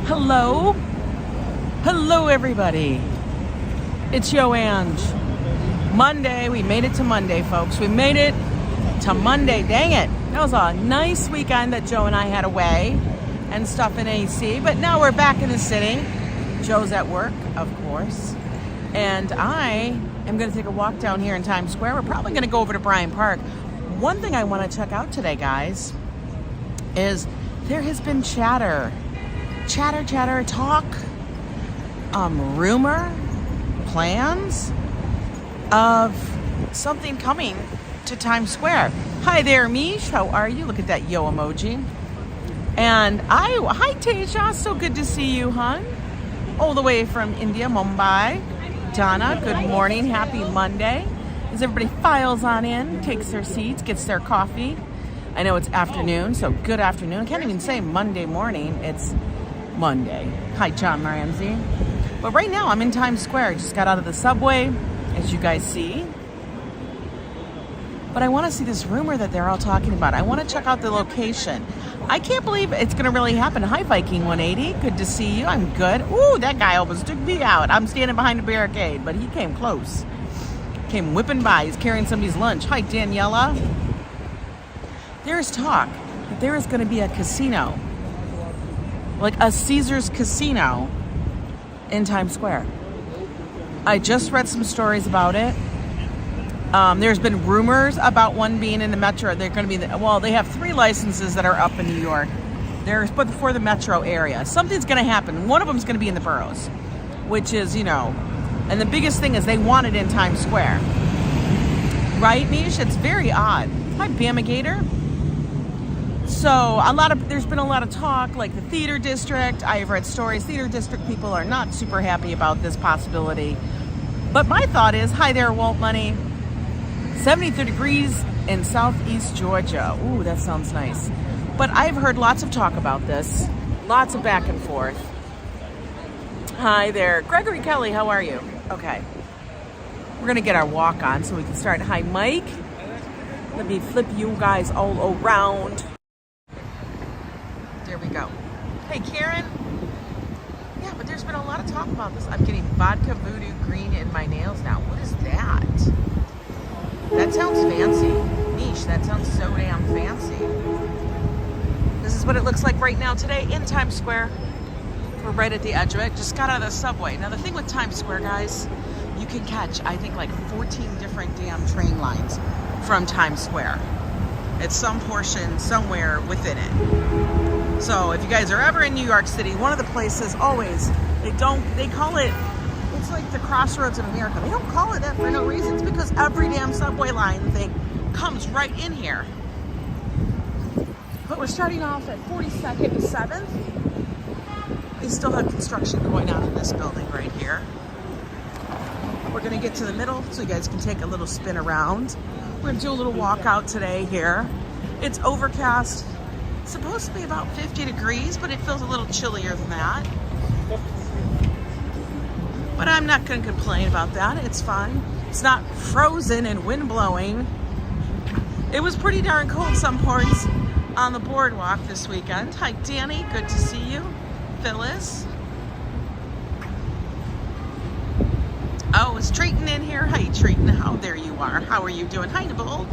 Hello? Hello, everybody. It's YoAngNYC. Monday. We made it to Monday, folks. We made it to Monday. Dang it. That was a nice weekend that Joe and I had away and stuff in AC. But now we're back in the city. Joe's at work, of course. And I am going to take a walk down here in Times Square. We're probably going to go over to Bryant Park. One thing I want to check out today, guys, is there has been chatter, talk, rumor, plans of something coming to Times Square. Hi there, Mish. How are you? Look at that yo emoji. And hi Teja. So good to see you, hon. All the way from India, Mumbai. Donna, good morning. Happy Monday. As everybody files on in, takes their seats, gets their coffee. I know it's afternoon, so good afternoon. I can't even say Monday morning. It's Monday. Hi, John Ramsey. But right now, I'm in Times Square. Just got out of the subway, as you guys see. But I want to see this rumor that they're all talking about. I want to check out the location. I can't believe it's going to really happen. Hi, Viking 180. Good to see you. I'm good. Ooh, that guy almost took me out. I'm standing behind a barricade, but he came close. Came whipping by. He's carrying somebody's lunch. Hi, Daniela. There's talk that there is going to be a casino, like a Caesars casino in Times Square. I just read some stories about it. There's been rumors about one being in the metro. They're going to be, they have 3 licenses that are up in New York. But for the metro area. Something's going to happen. One of them is going to be in the boroughs, which is, and the biggest thing is they want it in Times Square. Right, Mish? It's very odd. Hi, Bamigator. So there's been a lot of talk, like the theater district. I have read stories. Theater district people are not super happy about this possibility. But my thought is, hi there, Walt Money. 73 degrees in southeast Georgia. Ooh, that sounds nice. But I've heard lots of talk about this. Lots of back and forth. Hi there. Gregory Kelly, how are you? Okay. We're going to get our walk on so we can start. Hi, Mike. Let me flip you guys all around. There we go. Hey, Karen. Yeah, but there's been a lot of talk about this. I'm getting vodka voodoo green in my nails now. What is that? That sounds fancy. Niche, that sounds so damn fancy. This is what it looks like right now today in Times Square. We're right at the edge of it. Just got out of the subway. Now, the thing with Times Square, guys, you can catch, I think, like 14 different damn train lines from Times Square. It's some portion somewhere within it. So if you guys are ever in New York City, one of the places always, they call it, it's like the crossroads of America. They don't call it that for no reason. It's because every damn subway line thing comes right in here. But we're starting off at 42nd and 7th. They still have construction going on in this building right here. We're gonna get to the middle so you guys can take a little spin around. We're gonna do a little walkout today here. It's overcast. It's supposed to be about 50 degrees, but it feels a little chillier than that. But I'm not gonna complain about that. It's fine. It's not frozen and wind blowing. It was pretty darn cold some points on the boardwalk this weekend. Hi, Danny. Good to see you. Phyllis. Oh, is Triton in here? Hi, Triton. Oh, there you are. How are you doing? Hi, Nibble.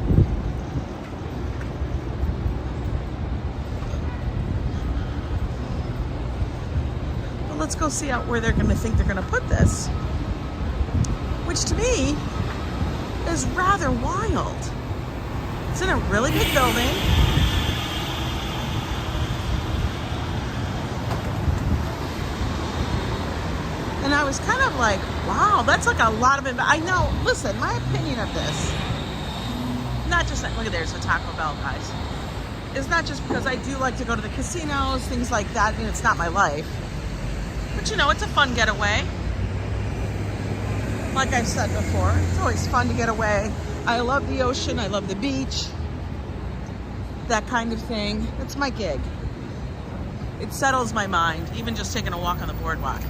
Well, let's go see out where they're going to think they're going to put this. Which, to me, is rather wild. It's in a really big building. And I was kind of like, wow, that's like a lot of, I know, listen, my opinion of this, not just, look at there's a Taco Bell, guys. It's not just because I do like to go to the casinos, things like that, and it's not my life. But it's a fun getaway. Like I've said before, it's always fun to get away. I love the ocean, I love the beach, that kind of thing. It's my gig. It settles my mind, even just taking a walk on the boardwalk.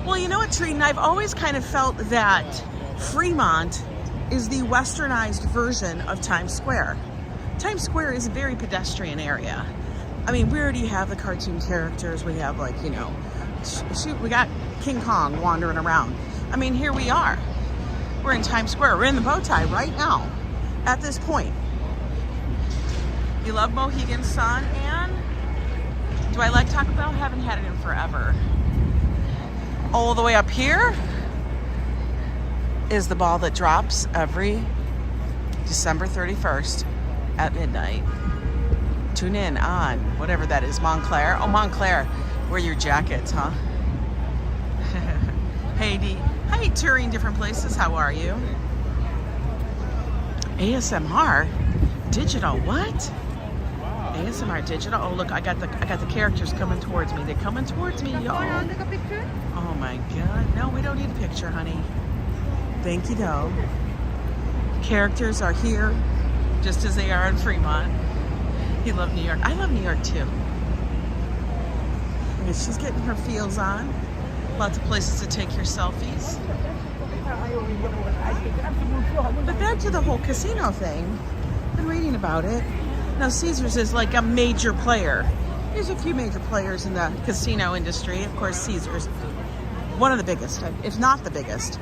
Well, you know what, Trina? I've always kind of felt that Fremont is the westernized version of Times Square. Times Square is a very pedestrian area. I mean, we already have the cartoon characters. We have, like, you know, shoot, we got King Kong wandering around. I mean, here we are. We're in Times Square. We're in the bow tie right now at this point. You love Mohegan Sun, and do I like Taco Bell? Haven't had it in forever. All the way up here is the ball that drops every December 31st at midnight. Tune in on whatever that is, Montclair. Oh, Montclair, wear your jackets, huh? Hey, hi, touring different places. How are you? ASMR digital. What? ASMR digital. Oh, look, I got the characters coming towards me. They're coming towards me, y'all. Oh my God. No, we don't need a picture, honey. Thank you, though. Characters are here, just as they are in Fremont. You love New York. I love New York too. Okay, she's getting her feels on. Lots of places to take your selfies. But back to the whole casino thing. Been reading about it. Now Caesars is like a major player. There's a few major players in the casino industry. Of course, Caesars, one of the biggest, if not the biggest.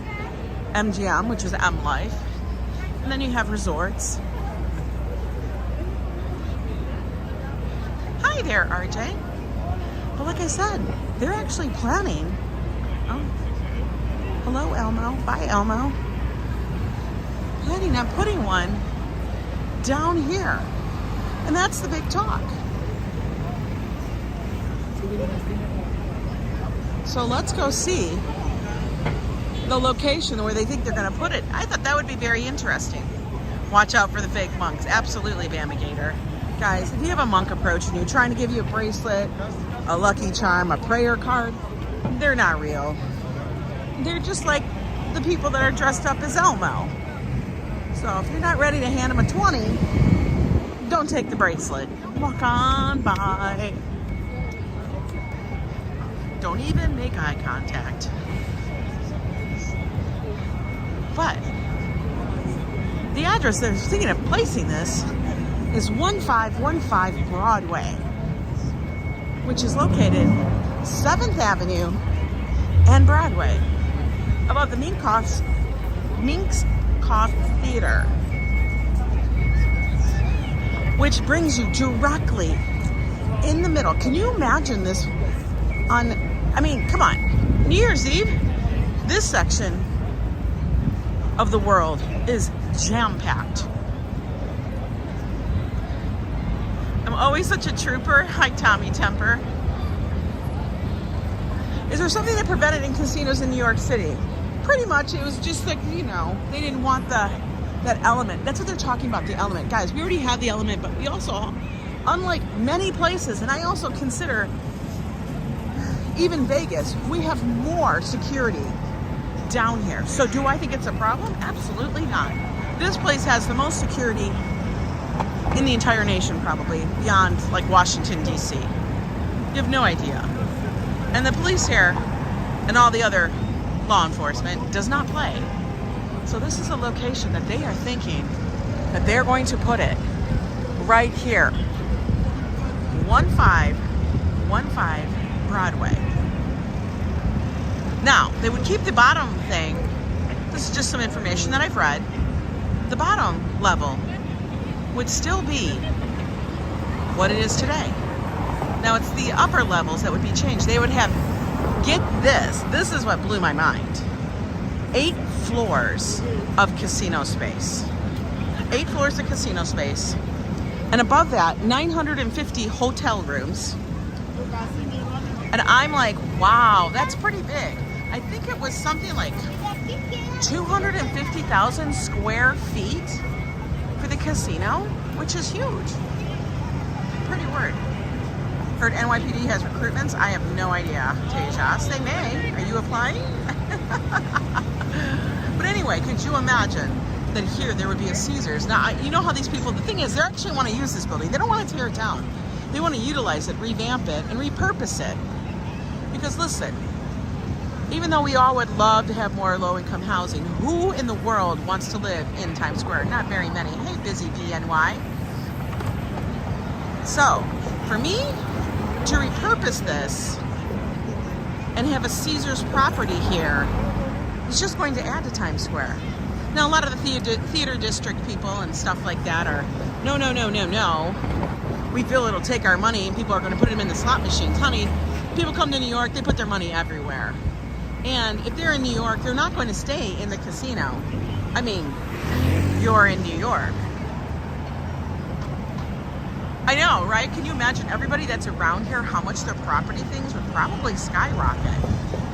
MGM, which is M Life. And then you have resorts. Hi there, RJ. But like I said, they're actually planning. Oh, hello, Elmo. Bye, Elmo. Planning on putting one down here. And that's the big talk. So let's go see the location where they think they're going to put it. I thought that would be very interesting. Watch out for the fake monks. Absolutely, Bamagator. Guys, if you have a monk approaching you, trying to give you a bracelet, a lucky charm, a prayer card, they're not real. They're just like the people that are dressed up as Elmo. So if you're not ready to hand them a 20, don't take the bracelet. Walk on by. Don't even make eye contact. But the address they're thinking of placing this is 1515 Broadway, which is located 7th Avenue and Broadway, above the Minkoff Theater, which brings you directly in the middle. Can you imagine this on, I mean, come on, New Year's Eve, this section of the world is jam-packed. I'm always such a trooper. Hi, Tommy Temper. Is there something that prevented in casinos in New York City? Pretty much, it was just like, you know, they didn't want that element. That's what they're talking about, the element. Guys, we already have the element, but we also, unlike many places, and I also consider even Vegas, we have more security down here. So do I think it's a problem? Absolutely not. This place has the most security in the entire nation, probably, beyond like Washington, D.C. You have no idea. And the police here and all the other law enforcement does not play. So this is a location that they are thinking that they're going to put it right here. 1515 Broadway. Now, they would keep the bottom thing. This is just some information that I've read. The bottom level would still be what it is today. Now, it's the upper levels that would be changed. They would have, get this, this is what blew my mind. 8 floors of casino space. 8 floors of casino space. And above that, 950 hotel rooms. And I'm like, wow, that's pretty big. I think it was something like 250,000 square feet for the casino, which is huge. Pretty word. Heard NYPD has recruitments. I have no idea, Tejas. They may. Are you applying? But anyway, could you imagine that here there would be a Caesars? Now, you know how these people, the thing is, they actually want to use this building. They don't want to tear it down. They want to utilize it, revamp it, and repurpose it. Because listen, even though we all would love to have more low-income housing, who in the world wants to live in Times Square? Not very many. Hey, busy BNY. So, For me to repurpose this and have a Caesars property here is just going to add to Times Square. Now, a lot of the theater district people and stuff like that are, no, no, no, no, no. We feel it'll take our money and people are going to put them in the slot machines. Honey, people come to New York, they put their money everywhere. And if they're in New York, they're not going to stay in the casino. I mean, you're in New York. I know, right? Can you imagine everybody that's around here, how much their property things would probably skyrocket?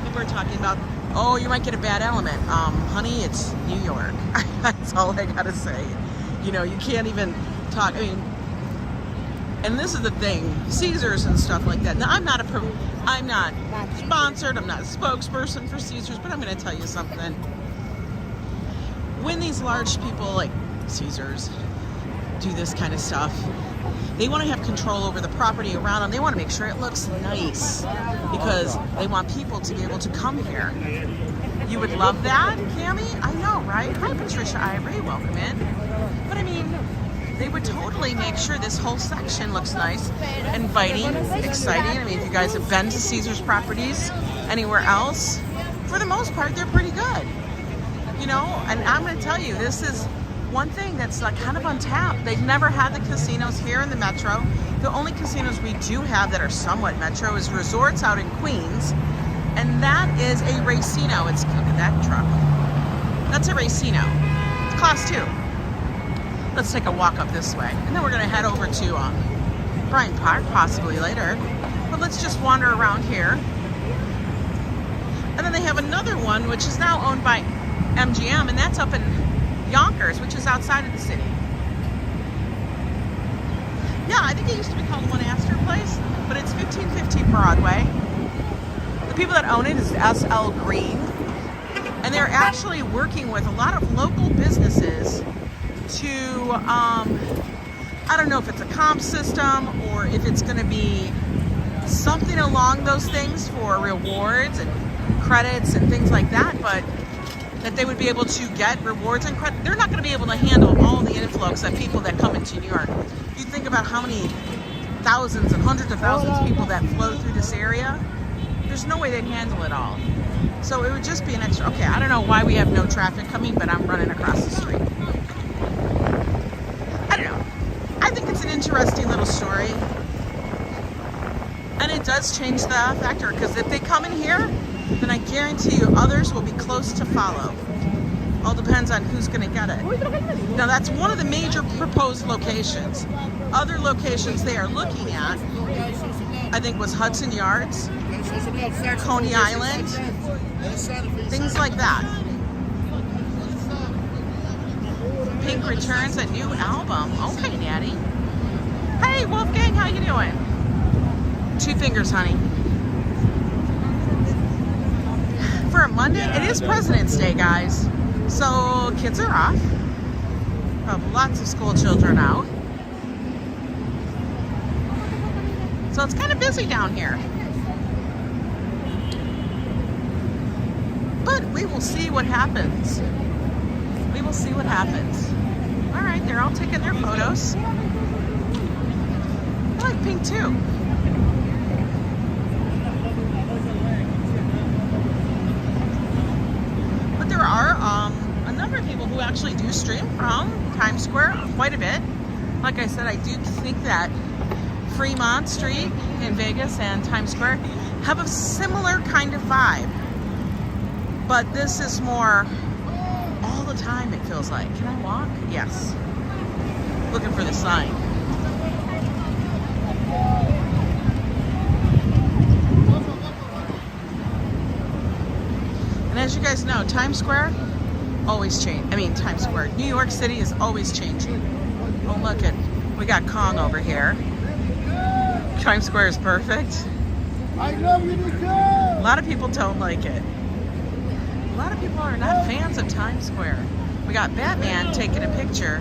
People are talking about, oh, you might get a bad element. Honey, it's New York. That's all I gotta say. You know, you can't even talk. I mean, and this is the thing, Caesars and stuff like that. Now, I'm not sponsored. I'm not a spokesperson for Caesars, but I'm going to tell you something. When these large people like Caesars do this kind of stuff, they want to have control over the property around them. They want to make sure it looks nice because they want people to be able to come here. You would love that, Cammie? I know, right? Hi, Patricia Ivory. Welcome in. But I mean, they would totally make sure this whole section looks nice, inviting, exciting. I mean, if you guys have been to Caesars properties anywhere else, for the most part, they're pretty good. You know, and I'm going to tell you, this is one thing that's like kind of untapped. They've never had the casinos here in the metro. The only casinos we do have that are somewhat metro is resorts out in Queens, and that is a racino. Look at that truck. That's a racino. It's class 2. Let's take a walk up this way, and then we're going to head over to Bryant Park possibly later. But let's just wander around here. And then they have another one which is now owned by MGM, and that's up in Yonkers, which is outside of the city. Yeah, I think it used to be called One Astor Place, but it's 1550 Broadway. The people that own it is SL Green, and they're actually working with a lot of local businesses to, I don't know if it's a comp system or if it's going to be something along those things for rewards and credits and things like that, but that they would be able to get rewards and credit. They're not going to be able to handle all the influx of people that come into New York. You think about how many thousands and hundreds of thousands of people that flow through this area. There's no way they'd handle it all. So it would just be an extra, okay, I don't know why we have no traffic coming, but I'm running across the street. I don't know. I think it's an interesting little story. And it does change the factor, because if they come in here, then I guarantee you others will be close to follow. All depends on who's going to get it. Now that's one of the major proposed locations. Other locations they are looking at, I think, was Hudson Yards, Coney Island, things like that. Pink returns a new album. Okay, Daddy. Hey, Wolfgang, how you doing? 2 fingers, honey. For a Monday, it is President's Day, guys. So kids are off. We have lots of school children out. So it's kind of busy down here. But we will see what happens. We will see what happens. All right, they're all taking their photos. I like pink too. But there are a number of people who actually do stream from Times Square quite a bit. Like I said, I do think that Fremont Street in Vegas and Times Square have a similar kind of vibe. But this is more all the time, it feels like. Can I walk? Yes. Looking for the sign. And as you guys know, Times Square always change. I mean, Times Square. New York City is always changing. Oh, look at, we got Kong over here. Times Square is perfect. I love you, Nicole. A lot of people don't like it. A lot of people are not fans of Times Square. We got Batman taking a picture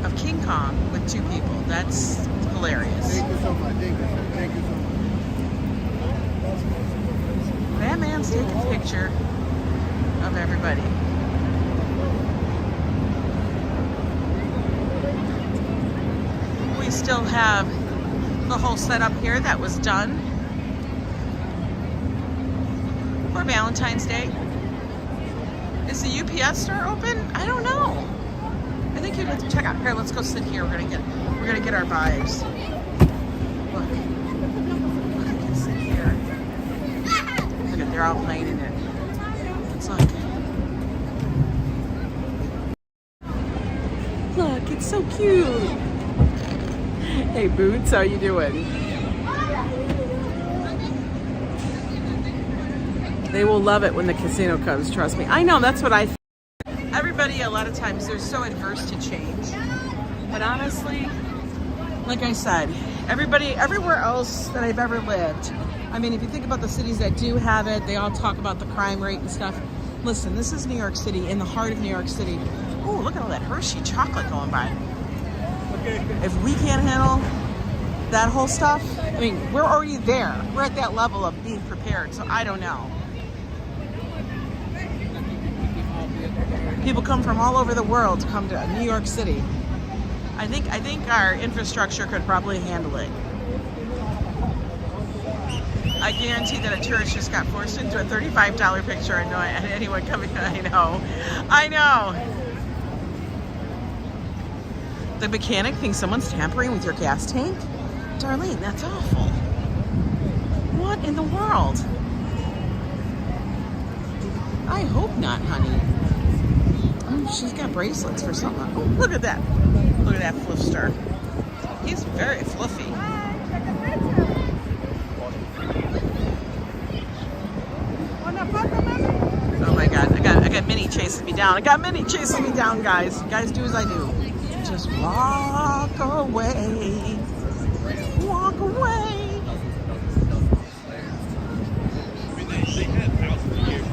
of King Kong with 2 people. That's hilarious. Thank you so much. Thank you so much. Batman's taking a picture of everybody. We still have the whole setup here that was done for Valentine's Day. Is the UPS store open? I don't know. I think you'd have to check out. Here, let's go sit here. We're gonna get our vibes. Look, I can sit here. Look at, they're all playing in it. It's like, look, it's so cute. Hey Boots, how you doing? They will love it when the casino comes, trust me. I know, that's what I think. Everybody, a lot of times, they're so adverse to change. But honestly, like I said, everywhere else that I've ever lived, I mean, if you think about the cities that do have it, they all talk about the crime rate and stuff. Listen, this is New York City, in the heart of New York City. Ooh, look at all that Hershey chocolate going by. If we can't handle that whole stuff, I mean, we're already there. We're at that level of being prepared, so I don't know. People come from all over the world to come to New York City. I think our infrastructure could probably handle it. I guarantee that a tourist just got forced into a $35 picture and anyone coming. I know. The mechanic thinks someone's tampering with your gas tank? Darlene, that's awful. What in the world? I hope not, honey. Oh, she's got bracelets for something. Oh, look at that. Look at that fliffster. He's very fluffy. Oh my God, I got Minnie chasing me down. I got Minnie chasing me down, guys. Guys, do as I do. Just walk away. Walk away.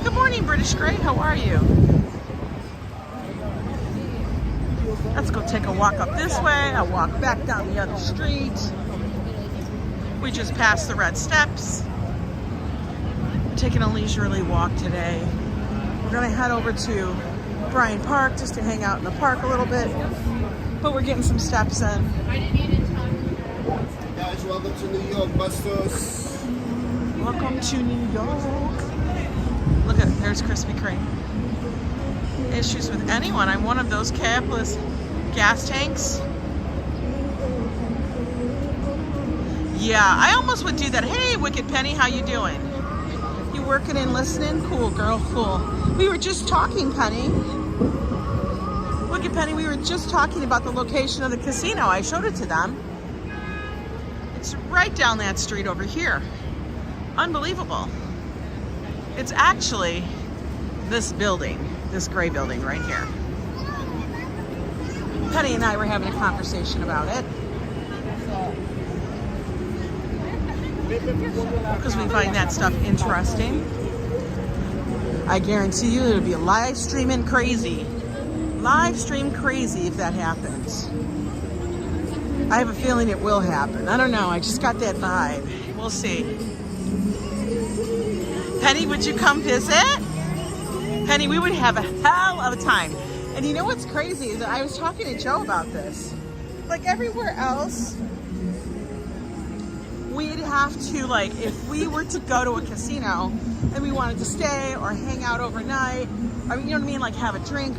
Good morning, British Grey. How are you? Let's go take a walk up this way. I'll walk back down the other street. We just passed the red steps. We're taking a leisurely walk today. We're gonna head over to Bryant Park just to hang out in the park a little bit. But we're getting some steps in. Guys, welcome to New York, Busters. Welcome to New York. Look at, there's Krispy Kreme. Issues with anyone. I'm one of those capless gas tanks. Yeah, I almost would do that. Hey, Wicked Penny, how you doing? You working and listening? Cool, girl, cool. We were just talking, Penny. Wicked Penny, we were just talking about the location of the casino. I showed it to them. It's right down that street over here. Unbelievable. It's actually this building, this gray building right here. Penny and I were having a conversation about it. Because we find that stuff interesting. I guarantee you it'll be live streaming crazy. Live stream crazy if that happens. I have a feeling it will happen. I don't know, I just got that vibe. We'll see. Penny, would you come visit? Penny, we would have a hell of a time. And you know what's crazy is that I was talking to Joe about this. Like everywhere else, we'd have to, like, if we were to go to a casino and we wanted to stay or hang out overnight, I mean, you know what I mean, like have a drink,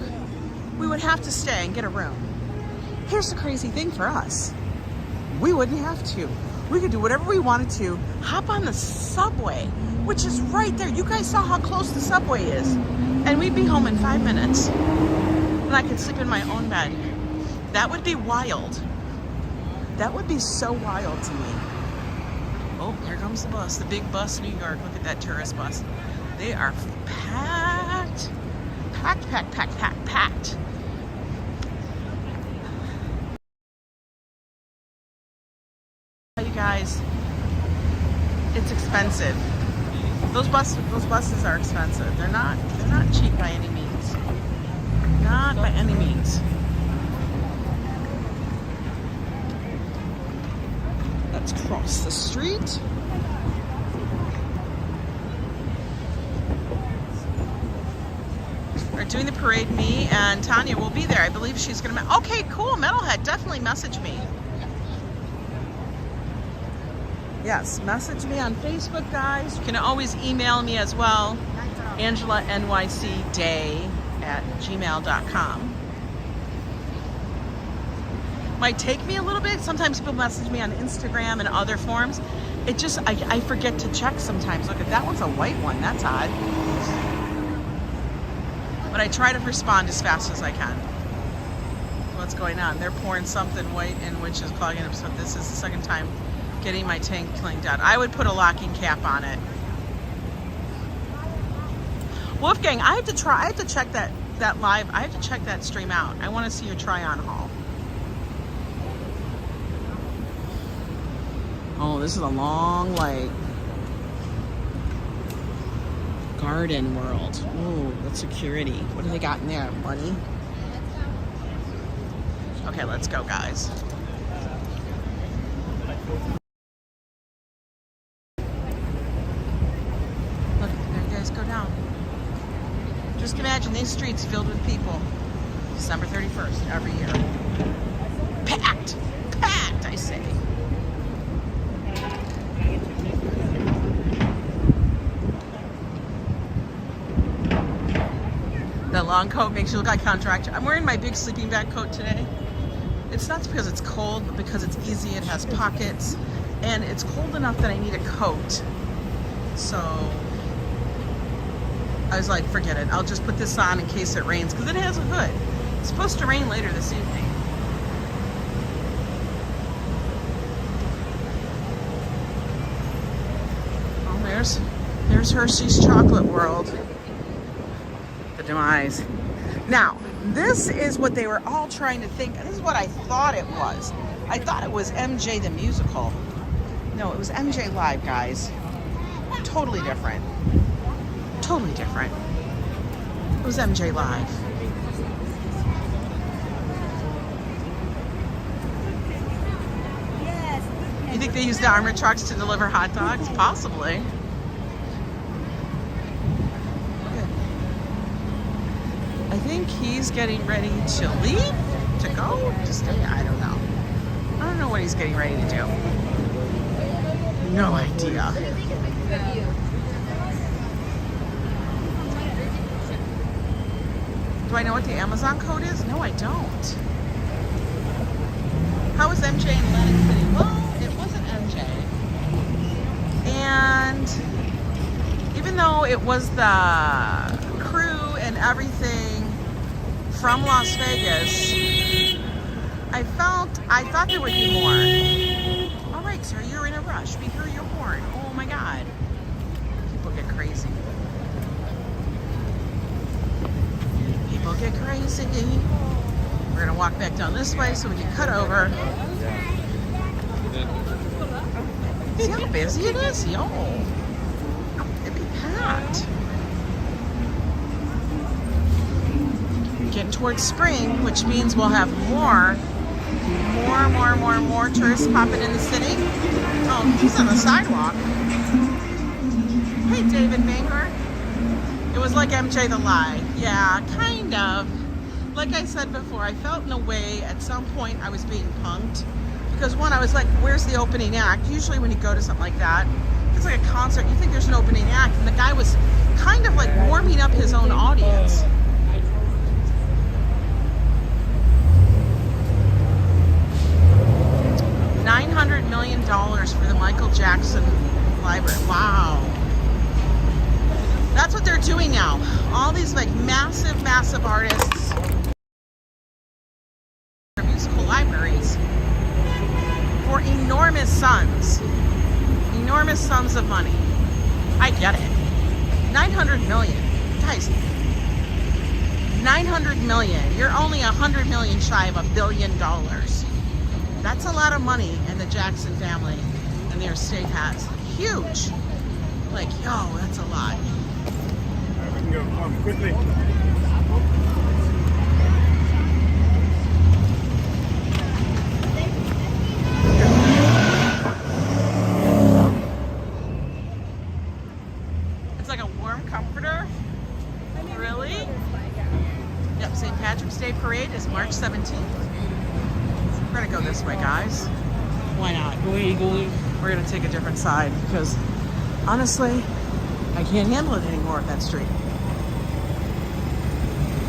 we would have to stay and get a room. Here's the crazy thing for us. We wouldn't have to. We could do whatever we wanted to, hop on the subway, which is right there. You guys saw how close the subway is. And we'd be home in 5 minutes. And I could sleep in my own bed. That would be wild. That would be so wild to me. Oh, here comes the bus, the big bus, New York. Look at that tourist bus. They are packed. Packed, packed, packed, packed, packed. You guys, it's expensive. Those buses are expensive. They're not cheap by any means. Not by any means. Let's cross the street. We're doing the parade. Me and Tanya will be there. I believe she's gonna. Okay, cool. Metalhead, definitely message me. Yes, message me on Facebook, guys. You can always email me as well. AngelaNYCday@gmail.com. Might take me a little bit. Sometimes people message me on Instagram and other forms. It just, I forget to check sometimes. Look, that one's a white one. That's odd. But I try to respond as fast as I can. What's going on? They're pouring something white in, which is clogging up. So this is the second time getting my tank cleaned out. I would put a locking cap on it. Wolfgang, I have to check that live. I have to check that stream out. I want to see your try-on haul. Oh, this is a long, like, garden world. Ooh, that's security. What do they got in there? Money? Okay, let's go, guys. Look, there you guys go down. Just imagine these streets filled with people. December 31st, every year. Packed! Packed, I say. That long coat makes you look like a contractor. I'm wearing my big sleeping bag coat today. It's not because it's cold, but because it's easy. It has pockets, and it's cold enough that I need a coat. So I was like, forget it. I'll just put this on in case it rains, because it has a hood. It's supposed to rain later this evening. Oh, there's Hershey's Chocolate World. Demise. Now, this is what they were all trying to think. This is what I thought it was. I thought it was MJ the musical. No, it was MJ Live, guys. Totally different. Totally different. It was MJ Live. You think they used the armored trucks to deliver hot dogs? Possibly. I think he's getting ready to leave, to go, to stay. I don't know. I don't know what he's getting ready to do. No idea. Do I know what the Amazon code is? No, I don't. How was MJ in Atlantic City? Well, it wasn't MJ. And even though it was the crew and everything from Las Vegas, I thought there would be more. All right, sir, you're in a rush. We hear your horn. Oh my God. People get crazy. People get crazy. We're gonna walk back down this way so we can cut over. See how busy it is? Yo. It'd be packed. Getting towards spring, which means we'll have more tourists popping in the city. Oh, he's on the sidewalk. Hey, David Manger. It was like MJ the Lie. Yeah, kind of. Like I said before, I felt in a way at some point I was being punked. Because one, I was like, where's the opening act? Usually when you go to something like that, it's like a concert, you think there's an opening act, and the guy was kind of like warming up his own audience. $900 million for the Michael Jackson library. Wow. That's what they're doing now. All these like massive artists, musical libraries for enormous sums of money. I get it. 900 million. Guys, 900 million. You're only 100 million shy of $1 billion. That's a lot of money in the Jackson family and their estate has. Huge. Like, yo, that's a lot. We can go quickly. It's like a warm comforter. Really? Yep, St. Patrick's Day Parade is March 17th. We're gonna go this way, guys. Why not? Go. we're gonna take a different side because honestly, I can't handle it anymore at that street.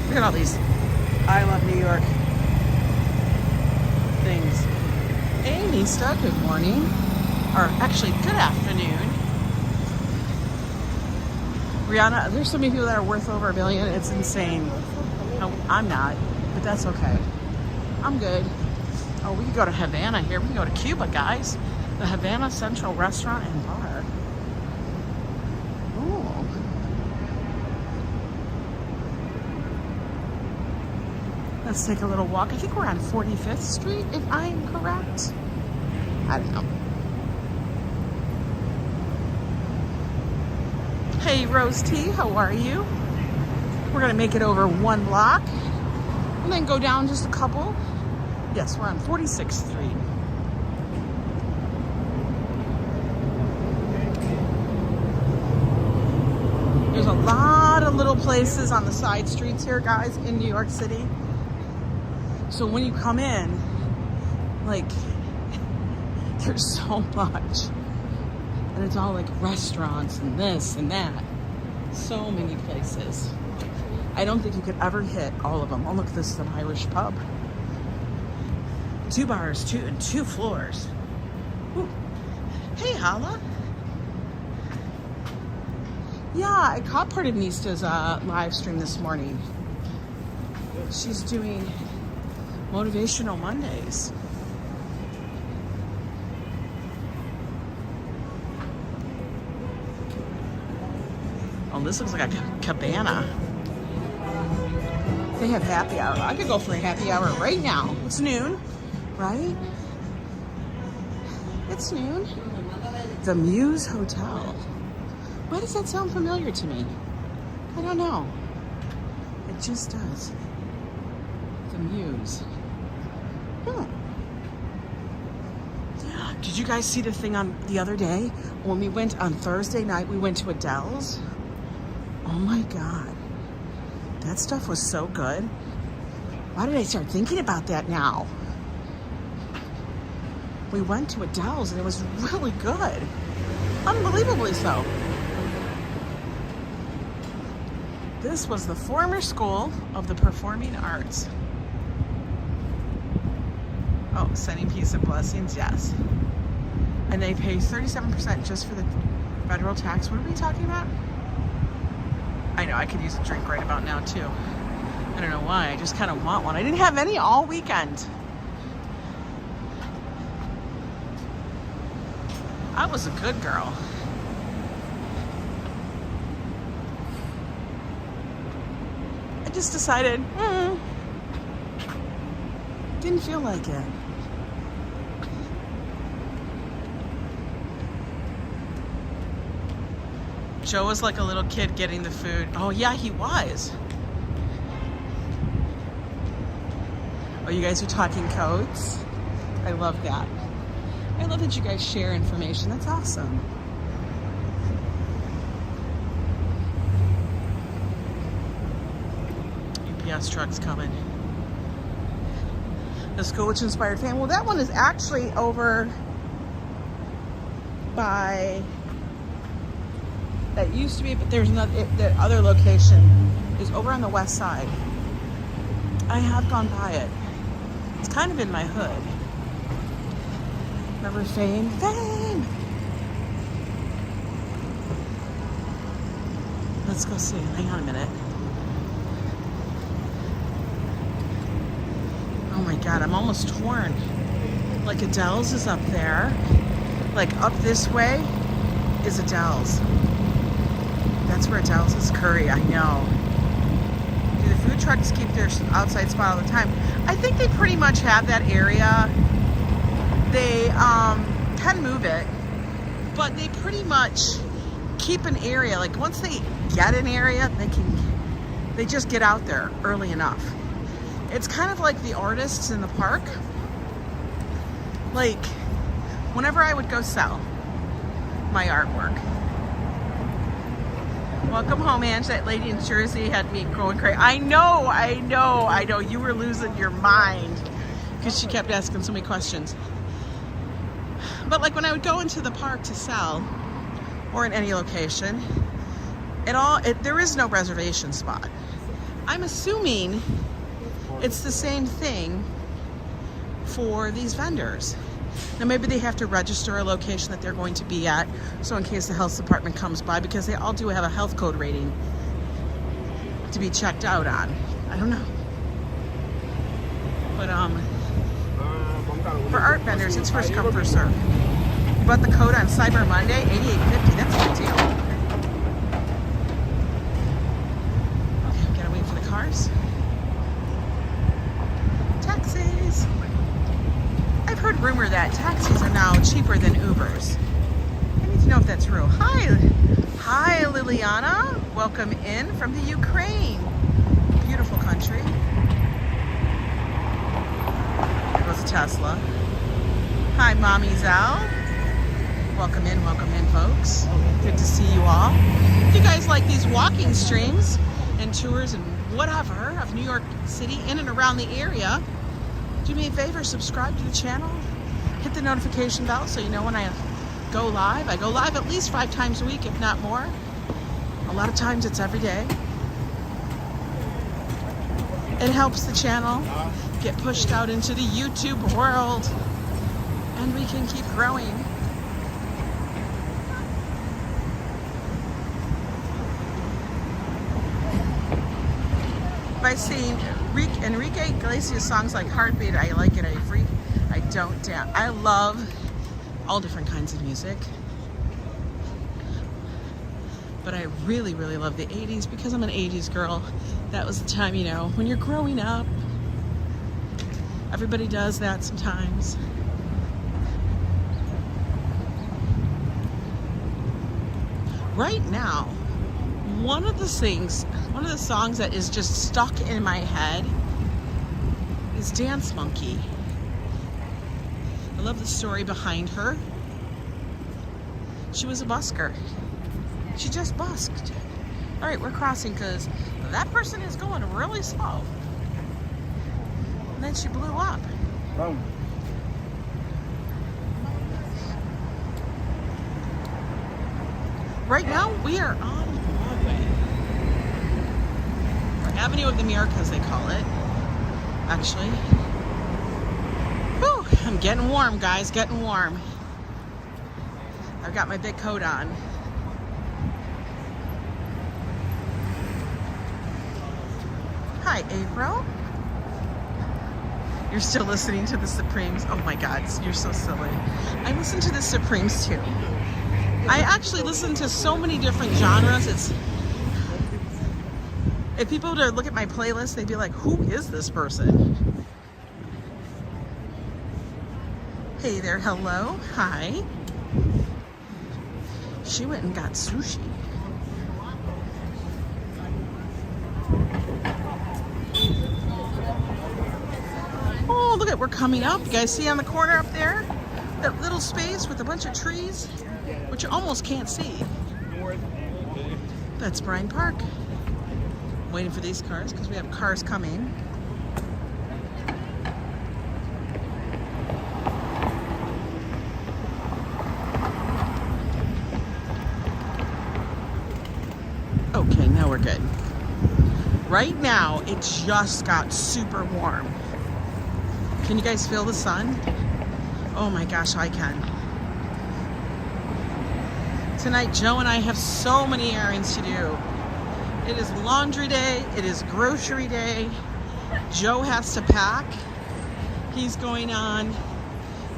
Look at all these I love New York things. Hey, Mista, good morning. Or actually, good afternoon. Rihanna, there's so many people that are worth over $1 billion. It's insane. No, I'm not, but that's okay. I'm good. Oh, we can go to Havana here. We can go to Cuba, guys. The Havana Central Restaurant and Bar. Ooh. Let's take a little walk. I think we're on 45th Street, if I'm correct. I don't know. Hey, Rose T, how are you? We're gonna make it over 1 block and then go down just a couple. Yes, we're on 46th Street. There's a lot of little places on the side streets here, guys, in New York City. So when you come in, like, there's so much. And it's all like restaurants and this and that. So many places. I don't think you could ever hit all of them. Oh, look, this is an Irish pub. 2 bars, two floors. Ooh. Hey, Hala. Yeah, I caught part of Nista's live stream this morning. She's doing Motivational Mondays. Oh, this looks like a cabana. They have happy hour. I could go for a happy hour right now. It's noon, right? It's noon. The Muse Hotel. Why does that sound familiar to me? I don't know. It just does. The Muse. Did you guys see the thing on the other day? When we went on Thursday night, we went to Adele's. Oh my God. That stuff was so good. Why did I start thinking about that now? We went to Adele's and it was really good. Unbelievably so. This was the former School of the Performing Arts. Oh, sending peace and blessings, yes. And they pay 37% just for the federal tax. What are we talking about? I know, I could use a drink right about now too. I don't know why, I just kind of want one. I didn't have any all weekend. I was a good girl. I just decided, didn't feel like it. Joe was like a little kid getting the food. Oh yeah, he was. Oh, you guys are talking codes? I love that. I love that you guys share information. That's awesome. UPS truck's coming. The School Which Inspired Fan. Well, that one is actually over by... That used to be, but there's another, the other location is over on the west side. I have gone by it. It's kind of in my hood. Remember Fame? Fame! Let's go see. Hang on a minute. Oh my God, I'm almost torn. Like Adele's is up there. Like up this way is Adele's. That's where Adele's is. Curry, I know. Do the food trucks keep their outside spot all the time? I think they pretty much have that area. They can move it, but they pretty much keep an area. Like once they get an area, they just get out there early enough. It's kind of like the artists in the park. Like whenever I would go sell my artwork. Welcome home, Ange. That lady in Jersey had me going crazy. I know. You were losing your mind because she kept asking so many questions. But like when I would go into the park to sell, or in any location, there is no reservation spot. I'm assuming it's the same thing for these vendors. Now maybe they have to register a location that they're going to be at, so in case the health department comes by, because they all do have a health code rating to be checked out on. I don't know. But for art vendors, it's first come, first serve. You bought the code on Cyber Monday, $88.50. That's a good deal. Okay, we gotta wait for the cars. Taxis. I've heard rumor that taxis are now cheaper than Ubers. I need to know if that's true. Hi, Liliana. Welcome in from the Ukraine. Beautiful country. There goes a Tesla. Hi, Mommy Zal. Welcome in, folks. Good to see you all. If you guys like these walking streams and tours and whatever of New York City in and around the area, do me a favor, subscribe to the channel, hit the notification bell so you know when I go live. I go live at least 5 times a week, if not more. A lot of times it's every day. It helps the channel get pushed out into the YouTube world, and we can keep growing. By seeing Enrique Iglesias songs like Heartbeat, I like it, I don't dance. I love all different kinds of music. But I really, really love the 80s because I'm an 80s girl. That was the time, you know, when you're growing up. Everybody does that sometimes. Right now, one of the songs that is just stuck in my head is Dance Monkey. I love the story behind her. She was a busker. She just busked. All right, we're crossing because that person is going really slow. And then she blew up. Wow. Right now, we are on Broadway. Or Avenue of the Americas, they call it. Actually. Whew, I'm getting warm, guys, getting warm. I've got my big coat on. Hi, April. You're still listening to the Supremes? Oh my God, you're so silly. I listen to the Supremes too. I actually listen to so many different genres. If people were to look at my playlist, they'd be like, who is this person? Hey there, hello, hi. She went and got sushi. Oh, look at, we're coming up. You guys see on the corner up there? That little space with a bunch of trees, which you almost can't see. That's Bryant Park. Waiting for these cars because we have cars coming. Okay, now we're good. Right now, it just got super warm. Can you guys feel the sun? Oh my gosh, I can. Tonight, Joe and I have so many errands to do. It is laundry day, it is grocery day. Joe has to pack. He's going on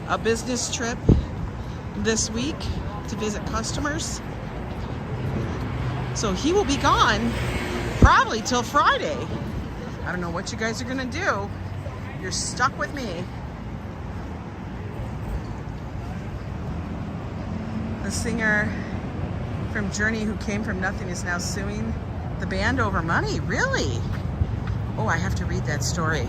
a business trip this week to visit customers. So he will be gone probably till Friday. I don't know what you guys are gonna do. You're stuck with me. The singer from Journey who came from nothing is now suing the band over money. Really? Oh, I have to read that story.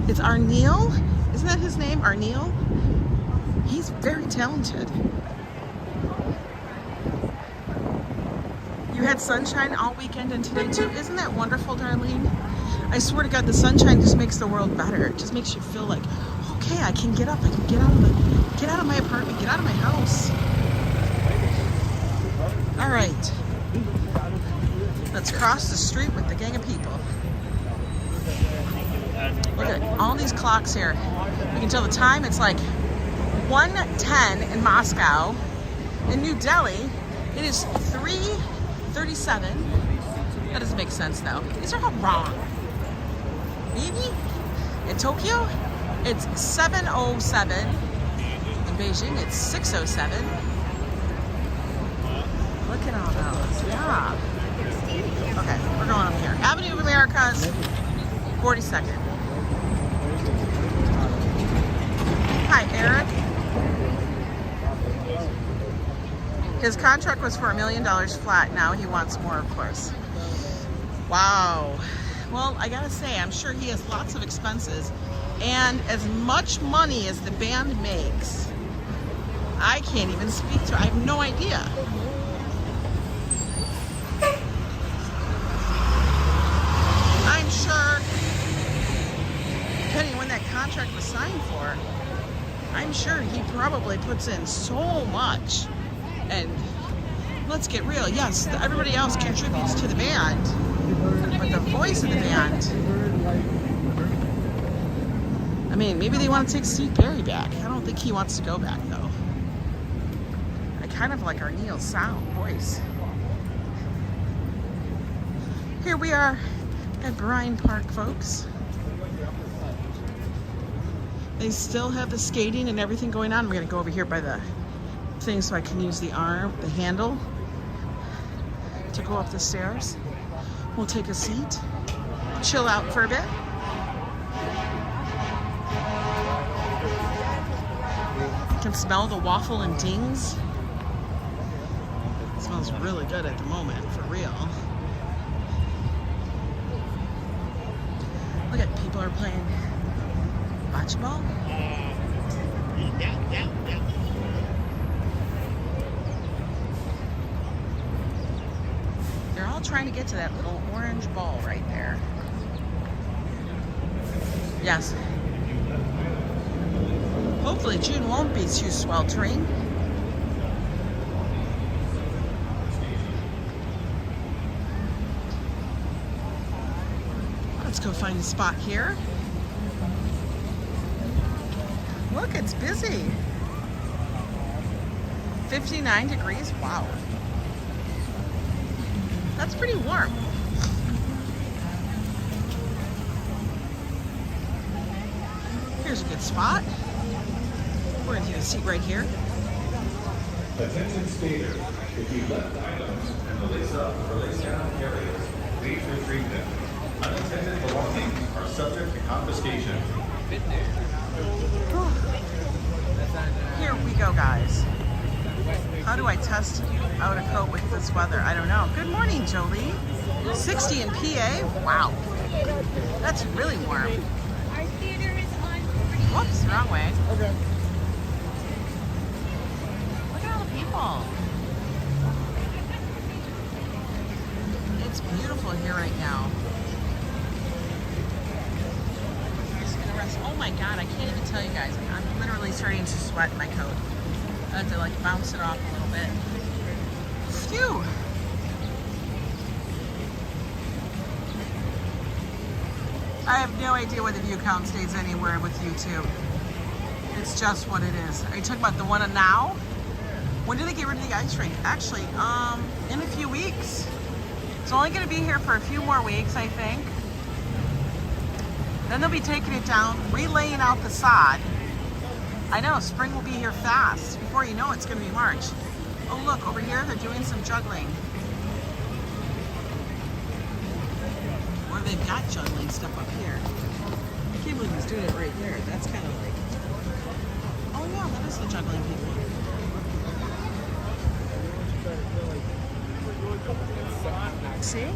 It's Arneal. Isn't that his name? Arneal? He's very talented. You had sunshine all weekend and today too. Isn't that wonderful, Darlene? I swear to God, the sunshine just makes the world better. It just makes you feel like, okay, I can get up. I can get out of my apartment, get out of my house. All right. Let's cross the street with the gang of people. Look at all these clocks here. You can tell the time. It's like 1:10 in Moscow. In New Delhi, it is 3:37. That doesn't make sense though. These are all wrong. Maybe? In Tokyo, it's 7:07. In Beijing, it's 6:07. Look at all those. Yeah. Okay, we're going up here. Avenue of Americas, 42nd. Hi, Eric. His contract was for $1 million flat. Now he wants more, of course. Wow. Well, I gotta say, I'm sure he has lots of expenses. And as much money as the band makes, I can't even speak to. I have no idea. I'm sure, depending on when that contract was signed for, I'm sure he probably puts in so much. And let's get real, yes, everybody else contributes to the band, but the voice of the band, I mean, maybe they want to take Steve Perry back. I don't think he wants to go back, though. I kind of like our Neil's sound voice. Here we are at Bryant Park, folks. They still have the skating and everything going on. We're going to go over here by the thing so I can use the handle to go up the stairs. We'll take a seat, chill out for a bit. You can smell the waffle and dings. It smells really good at the moment, for real. Look at people are playing bocce ball. They're all trying to get to that little orange ball right there. Yes. Hopefully June won't be too sweltering. Let's go find a spot here. Look, it's busy. 59 degrees, wow. That's pretty warm. Here's a good spot. We're gonna take a seat right here. Attention skaters, if you left items in the lace up or lace down areas, please retrieve them. Unattended belongings are subject to confiscation. Here we go, guys. How do I test out a coat with this weather? I don't know. Good morning, Jolie. 60 in PA? Wow. That's really warm. Our theater is on. Whoops, wrong way. Okay. Look at all the people. It's beautiful here right now. I'm just gonna rest. Oh my God, I can't even tell you guys. I'm literally starting to sweat in my coat. I have to like bounce it off a little bit. Phew. I have no idea why the view count stays anywhere with YouTube. It's just what it is. Are you talking about the one now? When do they get rid of the ice rink? Actually, in a few weeks. It's only going to be here for a few more weeks, I think. Then they'll be taking it down, relaying out the sod. I know, spring will be here fast. Before you know it, it's going to be March. Oh, look, over here, they're doing some juggling. Or they've got juggling stuff up here. I can't believe he's doing it right there. That's kind of like... Oh, yeah, that is the juggling people. See?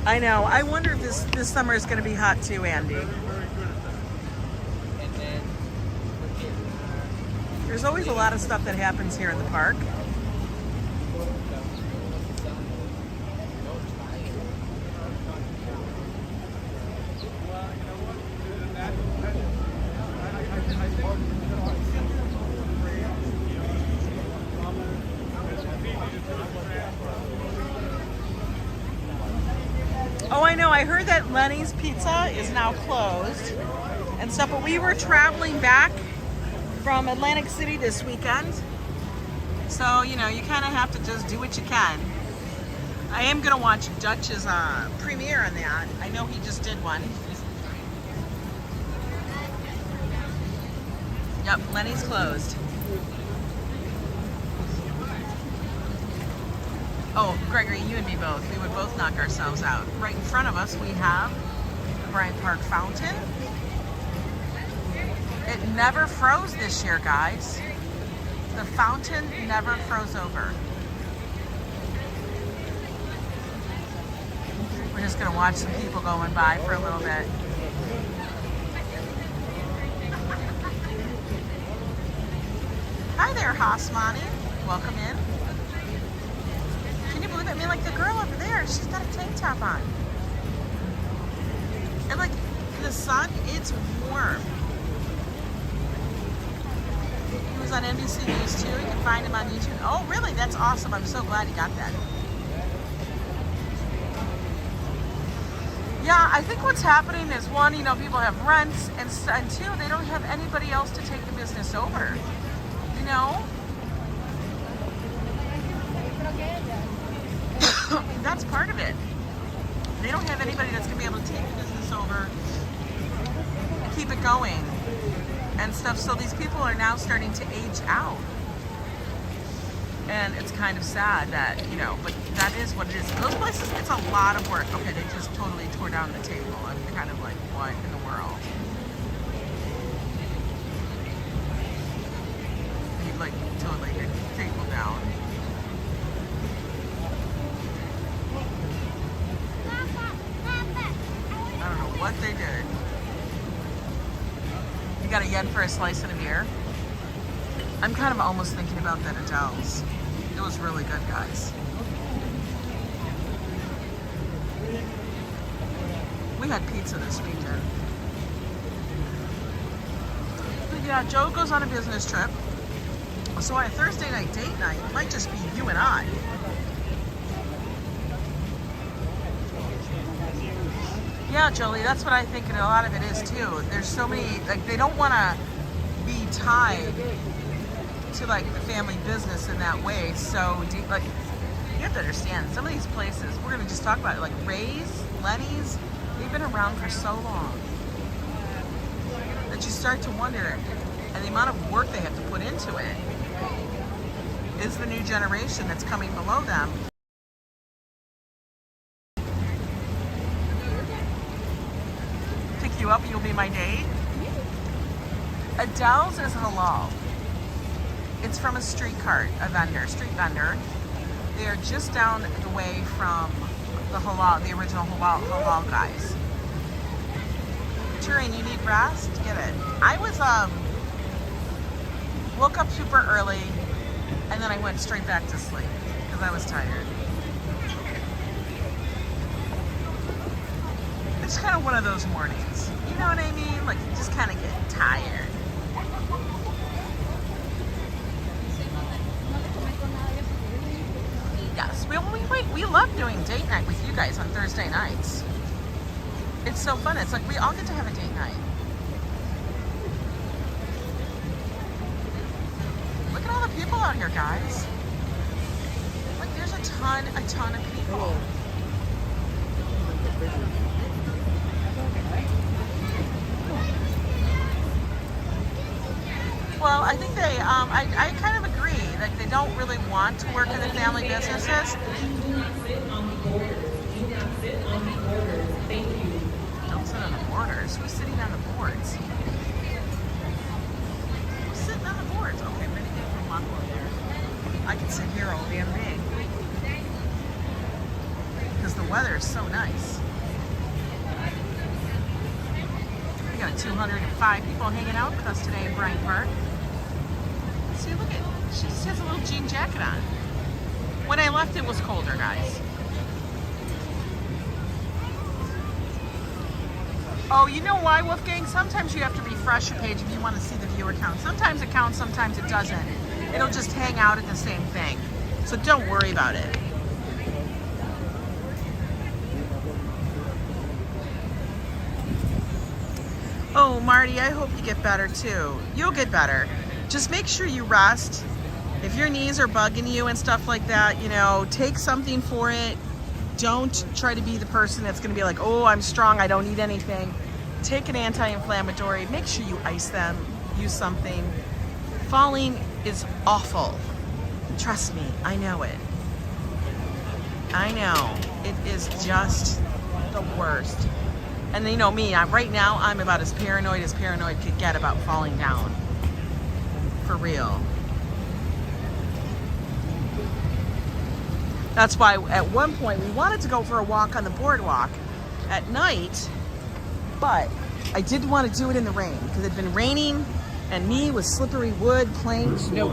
I know. I wonder if this summer is going to be hot too, Andy. There's always a lot of stuff that happens here in the park. Oh, I know. I heard that Lenny's Pizza is now closed and stuff, but we were traveling back from Atlantic City this weekend. So, you know, you kind of have to just do what you can. I am going to watch Dutch's premiere on that. I know he just did one. Yep, Lenny's closed. Oh, Gregory, you and me both. We would both knock ourselves out. Right in front of us, we have the Bryant Park Fountain. It never froze this year, guys. The fountain never froze over. We're just gonna watch some people going by for a little bit. Hi there, Hasmani. Welcome in. Can you believe it? I mean, like the girl over there, she's got a tank top on. And like in the sun, it's warm. He was on NBC News too. You can find him on YouTube. Oh, really? That's awesome. I'm so glad he got that. Yeah, I think what's happening is one, you know, people have rents, and two, they don't have anybody else to take the business over. You know? That's part of it. They don't have anybody that's going to be able to take the business over and keep it going and stuff. So these people are now starting to age out. And it's kind of sad that, you know, but that is what it is. Those places, it's a lot of work. Okay, they just totally tore down the table. I'm kind of like, what in the world? He like totally took the table down. I don't know what they did. You got a yen for a slice and a beer? I'm kind of almost thinking about that Adele's. It was really good, guys. We had pizza this weekend. But yeah, Joe goes on a business trip. So our Thursday night date night might just be you and I. Yeah, Jolie, that's what I think, and a lot of it is too. There's so many, like, they don't want to be tied to like the family business in that way. So like, you have to understand, some of these places, we're going to just talk about it, like Ray's, Lenny's, they've been around for so long that you start to wonder, and the amount of work they have to put into it is the new generation that's coming below them. Pick you up, you'll be my date. Adele's is halal. It's from a street vendor. They are just down the way from the halal, the original halal guys. Turin, you need rest? Get it. I was, woke up super early, and then I went straight back to sleep, because I was tired. It's kind of one of those mornings. You know what I mean? Like, you just kind of get tired. Yes, we love doing date night with you guys on Thursday nights. It's so fun. It's like we all get to have a date night. Look at all the people out here, guys. Like, there's a ton of people. Well, I think they, I kind of agree. Like, they don't really want to work in the family businesses. Do not sit on the borders. Do not sit on the borders. Thank you. Don't sit on the borders. Who's sitting on the boards? Who's sitting on the boards? Okay, many people can walk over there. I can sit here all damn day. Because the weather is so nice. We got 205 people hanging out with us today in Bryant Park. See, look at, she just has a little jean jacket on. When I left, it was colder, guys. Oh, you know why, Wolfgang? Sometimes you have to refresh your page if you want to see the viewer count. Sometimes it counts, sometimes it doesn't. It'll just hang out at the same thing. So don't worry about it. know, Marty, I hope you get better too. You'll get better. Just make sure you rest. If your knees are bugging you and stuff like that, you know, take something for it. Don't try to be the person that's going to be like, oh, I'm strong, I don't need anything. Take an anti-inflammatory. Make sure you ice them. Use something. Falling is awful. Trust me, I know it. I know. It is just the worst. And you know me, right now, I'm about as paranoid could get about falling down. For real. That's why at one point we wanted to go for a walk on the boardwalk at night, but I didn't want to do it in the rain because it had been raining and me with slippery wood, planks. Nope.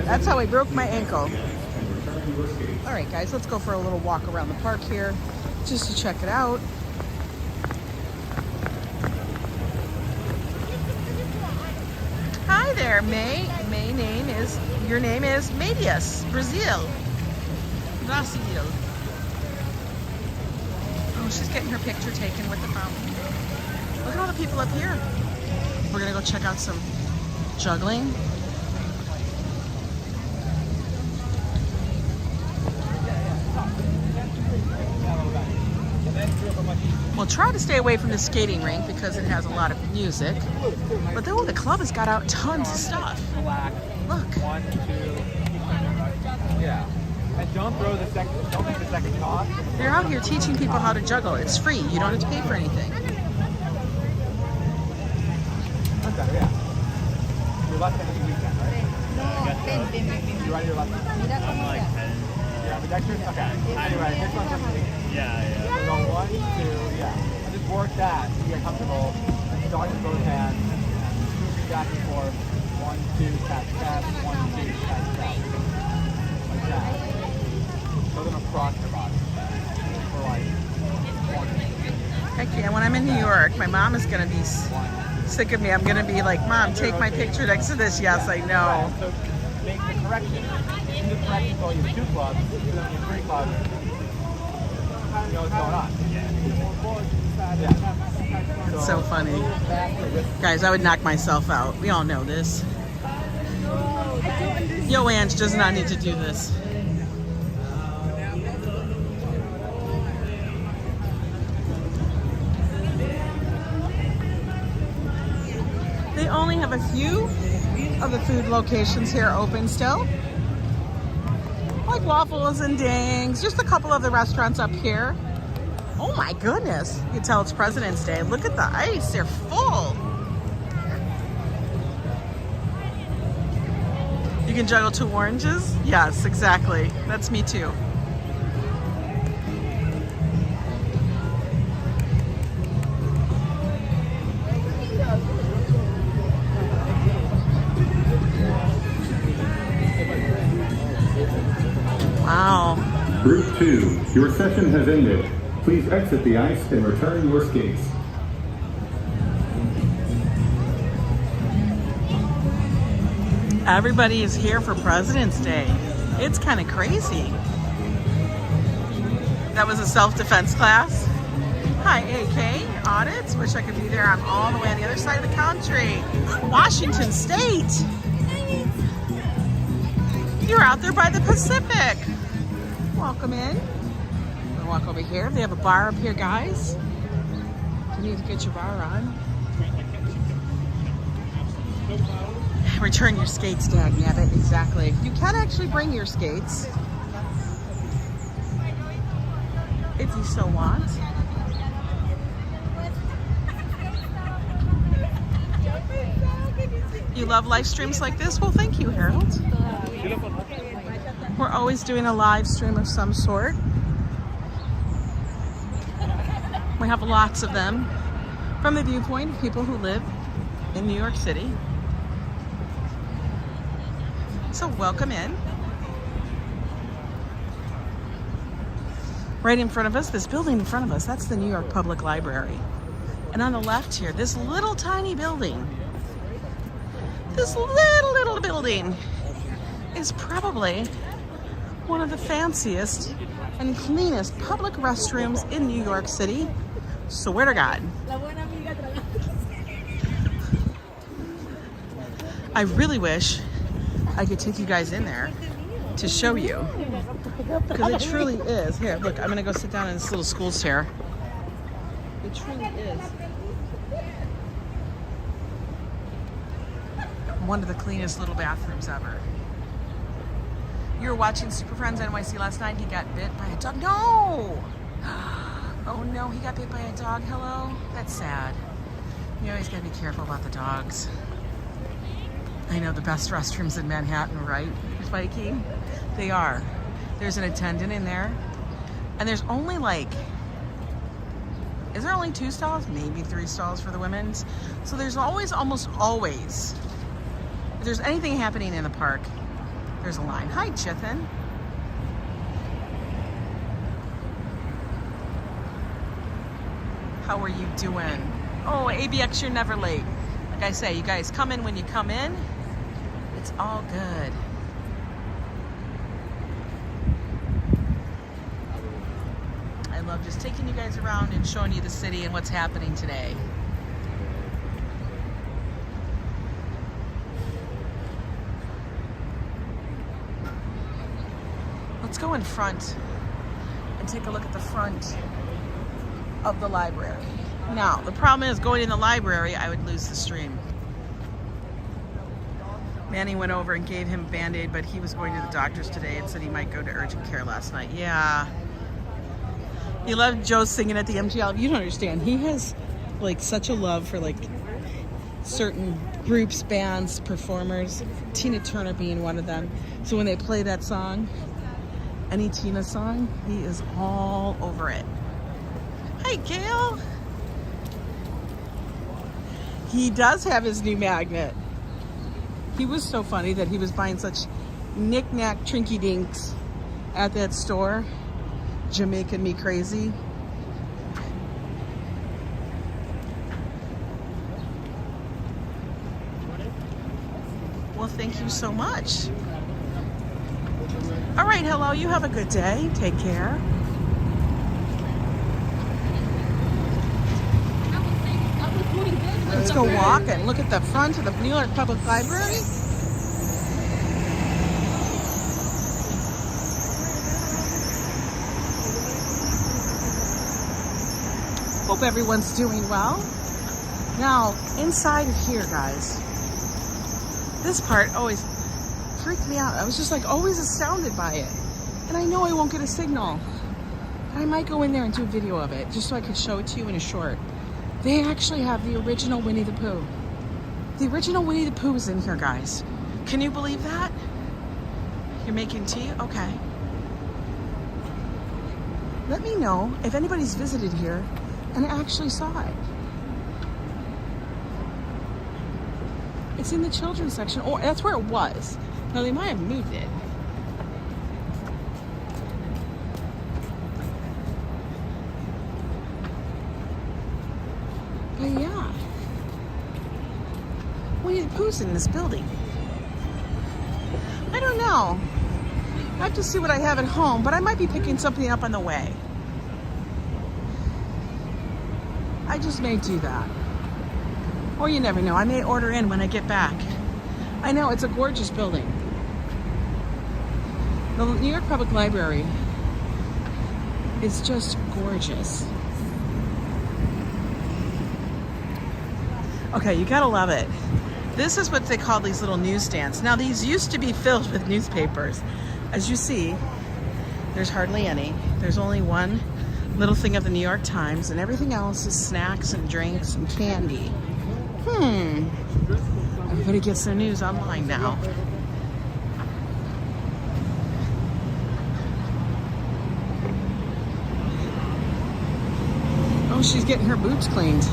That's how I broke my ankle. All right, guys, let's go for a little walk around the park here just to check it out. Hi there, May. Your name is Medias, Brazil. Brazil. Oh, she's getting her picture taken with the fountain. Look at all the people up here. We're gonna go check out some juggling. We'll try to stay away from the skating rink because it has a lot of music. But oh, the club has got out tons of stuff. Look. 1, 2. Yeah. And don't make the second toss. They're out here teaching people how to juggle. It's free. You don't have to pay for anything. Okay, yeah. Your left hand is weak then, right? You run your left hand. Yeah, but dexterous? Okay. Anyway, this one's just Yeah. so go 1, 2, yeah. And just work that to get comfortable. And start with both hands. Moving back and forth. 1, 2, tap, tap. 1, 2, tap, tap. Like that. So then across your body. For like 1. Heck yeah, when I'm in New York, my mom is going to be sick of me. I'm going to be like, Mom, take my picture next to this. Yes, I know. So make the correction. Do the correction so you have 2 clubs, then you have 3 clubs. You know what's going on. Yeah. It's so funny. Guys, I would knock myself out. We all know this. YoAngNYC does not need to do this. They only have a few of the food locations here open still. Like Waffles and Dings, just a couple of the restaurants up here. Oh my goodness, you can tell it's President's Day. Look at the ice, they're full. You can juggle 2 oranges? Yes, exactly. That's me too. Wow. Group 2, your session has ended. Please exit the ice and return your skates. Everybody is here for President's Day. It's kind of crazy. That was a self-defense class. Hi, AK, audits. Wish I could be there. I'm all the way on the other side of the country. Washington State. You're out there by the Pacific. Welcome in. We'll walk over here. They have a bar up here, guys. You need to get your bar on. Return your skates, dagnabbit. Exactly. You can actually bring your skates if you so want. You love live streams like this? Well, thank you, Harold. We're always doing a live stream of some sort. We have lots of them from the viewpoint of people who live in New York City. So welcome in. Right in front of us, this building in front of us, that's the New York Public Library. And on the left here, this little tiny building, this little building is probably one of the fanciest and cleanest public restrooms in New York City. Swear to God. I really wish I could take you guys in there to show you. Because it truly is. Here, look, I'm going to go sit down in this little school chair. It truly is one of the cleanest little bathrooms ever. You were watching Super Friends NYC last night. He got bit by a dog. No! Oh no, he got bit by a dog. Hello? That's sad. You always gotta be careful about the dogs. I know the best restrooms in Manhattan, right? Viking? They are. There's an attendant in there. And there's only like, is there only 2 stalls? Maybe 3 stalls for the women's. So there's always, almost always, if there's anything happening in the park, there's a line. Hi, Chithin. How are you doing? Oh, ABX, you're never late. Like I say, you guys come in when you come in. It's all good. I love just taking you guys around and showing you the city and what's happening today. Let's go in front and take a look at the front of the library. Now, the problem is going in the library, I would lose the stream. Manny went over and gave him a Band-Aid, but he was going to the doctor's today and said he might go to urgent care last night. Yeah. You love Joe singing at the MTL. You don't understand. He has like such a love for like certain groups, bands, performers. Tina Turner being one of them. So when they play that song, any Tina song, he is all over it. Hi, Gail. He does have his new magnet. He was so funny that he was buying such knick-knack trinky-dinks at that store. Jamaican me crazy. Well, thank you so much. All right, hello, you have a good day. Take care. Let's go walk and look at the front of the New York Public Library. Hope everyone's doing well. Now, inside of here, guys, this part always freaked me out. I was just like always astounded by it. And I know I won't get a signal. I might go in there and do a video of it just so I could show it to you in a short. They actually have the original Winnie the Pooh. The original Winnie the Pooh is in here, guys. Can you believe that? You're making tea? Okay. Let me know if anybody's visited here and actually saw it. It's in the children's section, or that's where it was. Now they might have moved it. But yeah, Winnie the Pooh's in this building. I don't know. I have to see what I have at home, but I might be picking something up on the way. I just may do that. Or you never know, I may order in when I get back. I know, it's a gorgeous building. The New York Public Library is just gorgeous. Okay, you gotta love it. This is what they call these little newsstands. Now, these used to be filled with newspapers. As you see, there's hardly any. There's only one little thing of the New York Times, and everything else is snacks and drinks and candy. Everybody gets their news online now. Oh, she's getting her boots cleaned.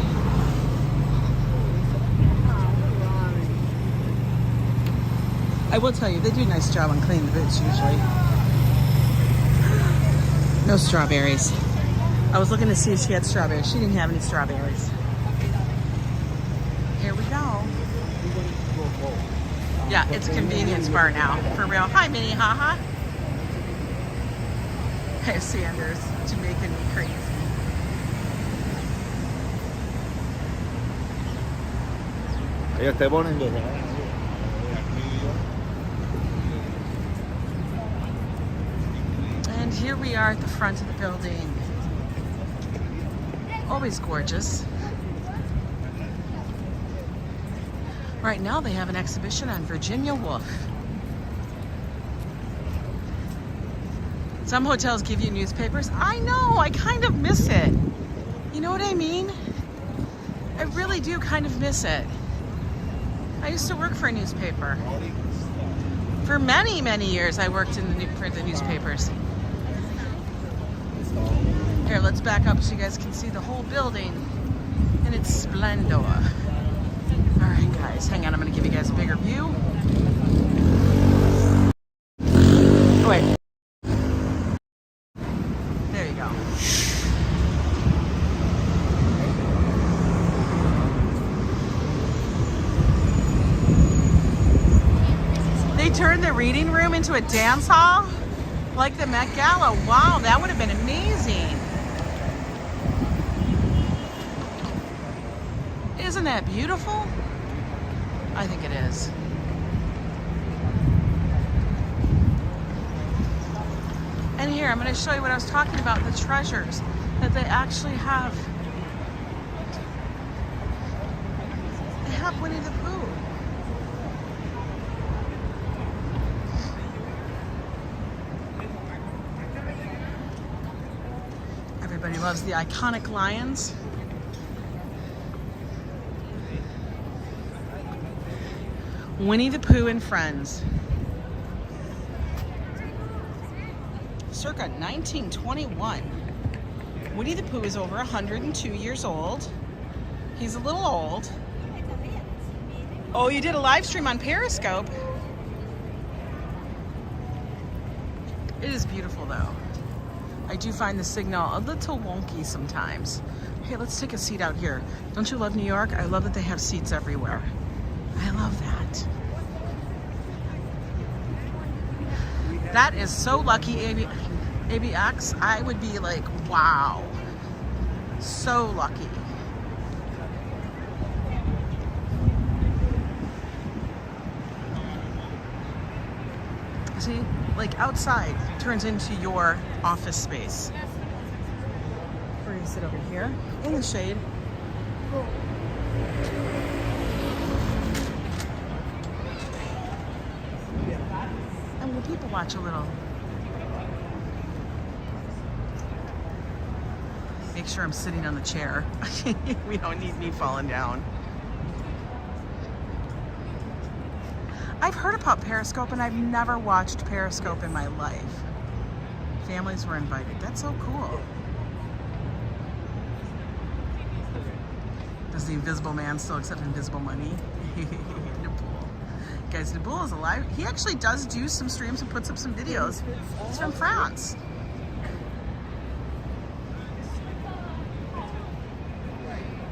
I will tell you, they do a nice job on cleaning the boots usually. No strawberries. I was looking to see if she had strawberries. She didn't have any strawberries. Here we go. Yeah, it's a convenience bar now, for real. Hi, Minnie, haha. Hey, Sanders, Jamaican me crazy. Ellos te ponen de we are at the front of the building. Always gorgeous. Right now they have an exhibition on Virginia Woolf. Some hotels give you newspapers. I know, I kind of miss it. You know what I mean? I really do kind of miss it. I used to work for a newspaper. For many, many years I worked for the newspapers. Here, let's back up so you guys can see the whole building in its splendor. All right, guys, hang on. I'm going to give you guys a bigger view. Oh, wait. There you go. They turned the reading room into a dance hall? Like the Met Gala. Wow, that would have been amazing. Isn't that beautiful? I think it is. And here, I'm going to show you what I was talking about, the treasures that they actually have. They have Winnie the Pooh. Everybody loves the iconic lions. Winnie the Pooh and Friends. Circa 1921. Winnie the Pooh is over 102 years old. He's a little old. Oh, you did a live stream on Periscope. It is beautiful though. I do find the signal a little wonky sometimes. Hey, let's take a seat out here. Don't you love New York? I love that they have seats everywhere. I love that. That is so lucky, ABX. I would be like, wow. So lucky. See, like outside turns into your office space. We're gonna sit over here in the shade. And we'll people watch a little. Make sure I'm sitting on the chair. We don't need me falling down. I've heard about Periscope and I've never watched Periscope in my life. Families were invited. That's so cool. Does the Invisible Man still accept invisible money? Napool. Guys, Napool is alive. He actually does do some streams and puts up some videos. He's from France.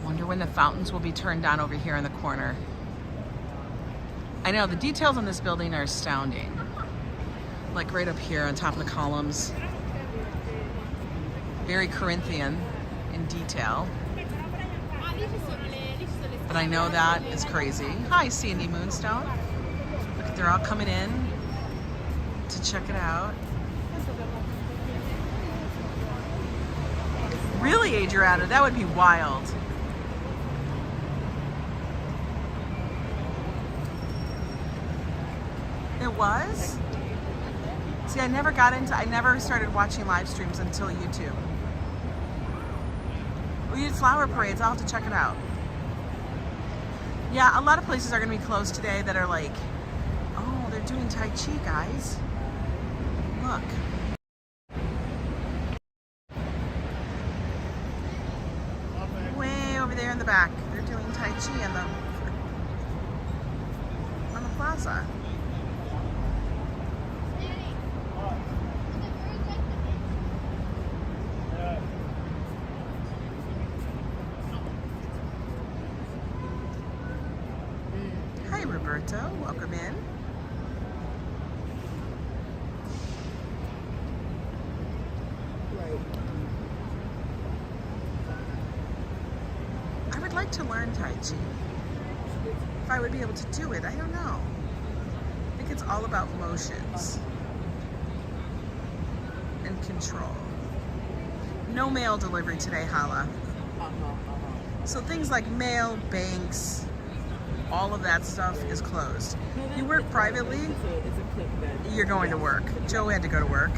Wonder when the fountains will be turned on over here in the corner. I know, the details on this building are astounding. Like right up here on top of the columns. Very Corinthian in detail. But I know that is crazy. Hi, Sandy Moonstone. Look, they're all coming in to check it out. Really, Adriana, that would be wild. It was? See, I never started watching live streams until YouTube. We did flower parades. I'll have to check it out. Yeah, a lot of places are going to be closed today that are like, oh, they're doing Tai Chi, guys. Look. Way over there in the back. They're doing Tai Chi on the plaza. Roberto, welcome in. I would like to learn Tai Chi. If I would be able to do it, I don't know. I think it's all about motions. And and control. No mail delivery today, Hala. So things like mail, banks, all of that stuff is closed. You work privately, you're going to work. Joe had to go to work.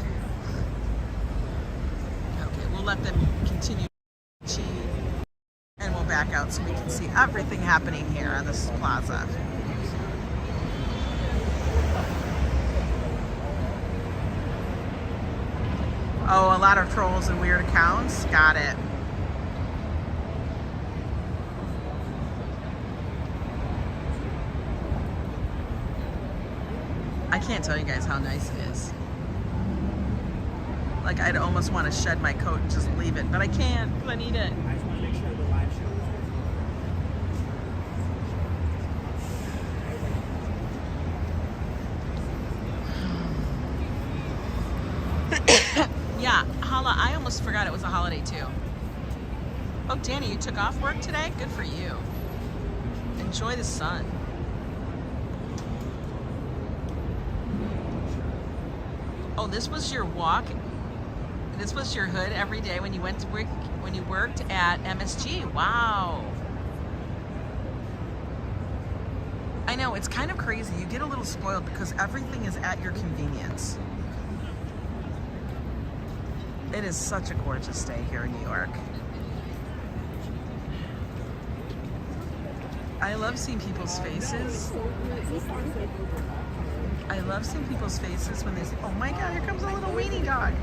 Okay, we'll let them continue and we'll back out so we can see everything happening here on this plaza. Oh, a lot of trolls and weird accounts. Got it. I can't tell you guys how nice it is. Like, I'd almost want to shed my coat and just leave it, but I can't because I need it. I just want to make sure the live show is Yeah, Hala, I almost forgot it was a holiday too. Oh, Danny, you took off work today? Good for you. Enjoy the sun. Oh, this was your walk? This was your hood every day when you went to work, when you worked at MSG? Wow. I know, it's kind of crazy. You get a little spoiled because everything is at your convenience. It is such a gorgeous day here in New York. I love seeing people's faces. I love seeing people's faces when they say, oh my God, here comes a little weenie dog.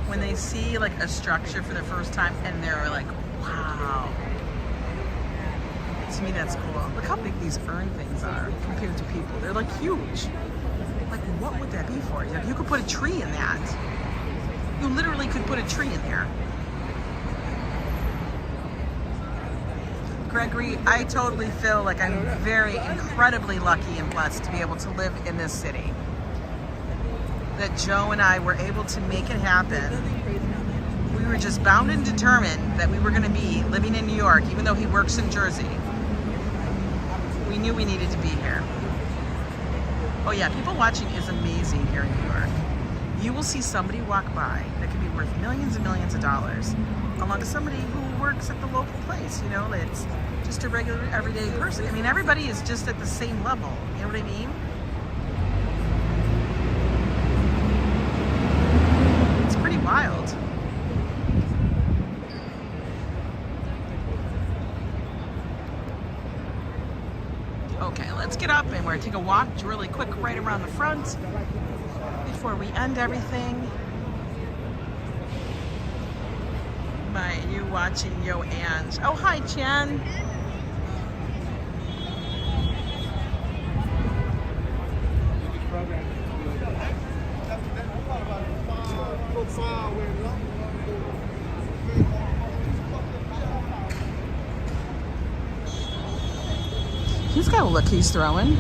When they see like a structure for the first time and they're like, wow. To me, that's cool. Look how big these urn things are compared to people. They're like huge. Like, what would that be for? Like, you could put a tree in that. You literally could put a tree in there. Gregory, I totally feel like I'm very incredibly lucky and blessed to be able to live in this city. That Joe and I were able to make it happen. We were just bound and determined that we were going to be living in New York, even though he works in Jersey. We knew we needed to be here. Oh yeah, people watching is amazing here in New York. You will see somebody walk by that could be worth millions and millions of dollars, along with somebody who works at the local place, you know, that's just a regular, everyday person. I mean, everybody is just at the same level, you know what I mean? It's pretty wild. Okay, let's get up and we're gonna take a walk really quick right around the front before we end everything. By you watching YoAngNYC. Oh, hi, Jen. He's got a look he's throwing.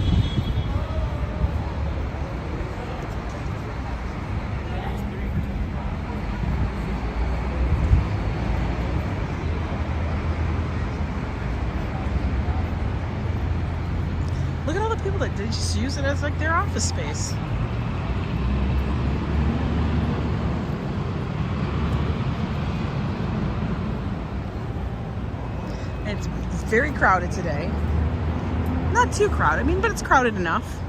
Look at all the people that they just use it as like their office space. It's very crowded today. Not too crowded, I mean, but it's crowded enough.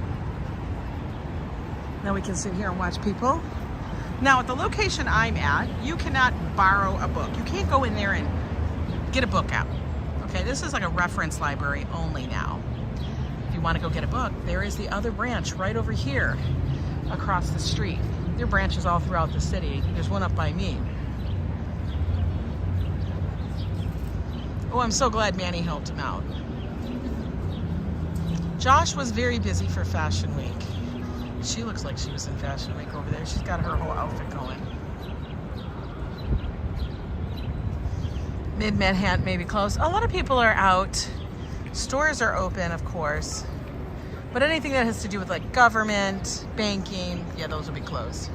Now we can sit here and watch people. Now at the location I'm at, you cannot borrow a book. You can't go in there and get a book out. Okay, this is like a reference library only now. If you want to go get a book, there is the other branch right over here across the street. There are branches all throughout the city. There's one up by me. Oh, I'm so glad Manny helped him out. Josh was very busy for Fashion Week. She looks like she was in Fashion Week over there. She's got her whole outfit going. Mid-Manhattan may be closed. A lot of people are out. Stores are open, of course. But anything that has to do with like government, banking, yeah, those will be closed.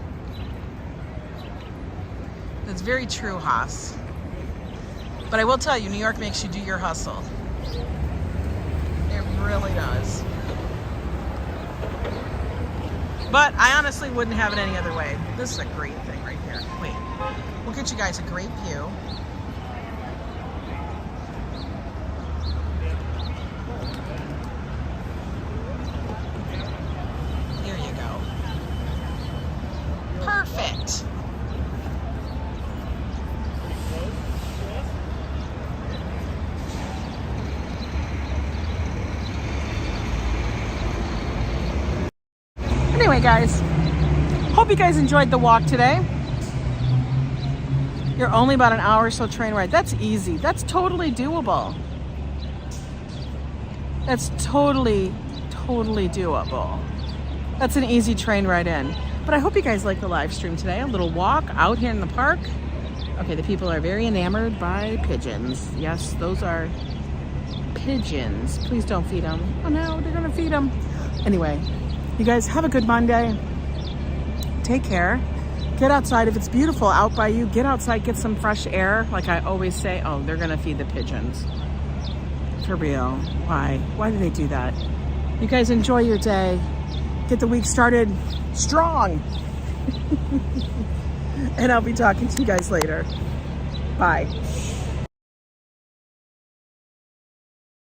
That's very true, Haas. But I will tell you, New York makes you do your hustle. It really does. But I honestly wouldn't have it any other way. This is a great thing right here. here. Wait. We'll get you guys a great view. There you go. Perfect. Anyway, guys, hope you guys enjoyed the walk today. You're only about an hour or so train ride. That's easy. That's totally doable. That's totally doable. That's an easy train ride in. But I hope you guys like the live stream today. A little walk out here in the park. Okay, the people are very enamored by pigeons. Yes, those are pigeons. Please don't feed them. Oh no, they're gonna feed them. Anyway, you guys have a good Monday. Take care. Get outside. If it's beautiful out by you, get outside, get some fresh air. Like I always say, oh, they're gonna feed the pigeons. For real. Why? Why do they do that? You guys enjoy your day. Get the week started strong. And I'll be talking to you guys later. Bye.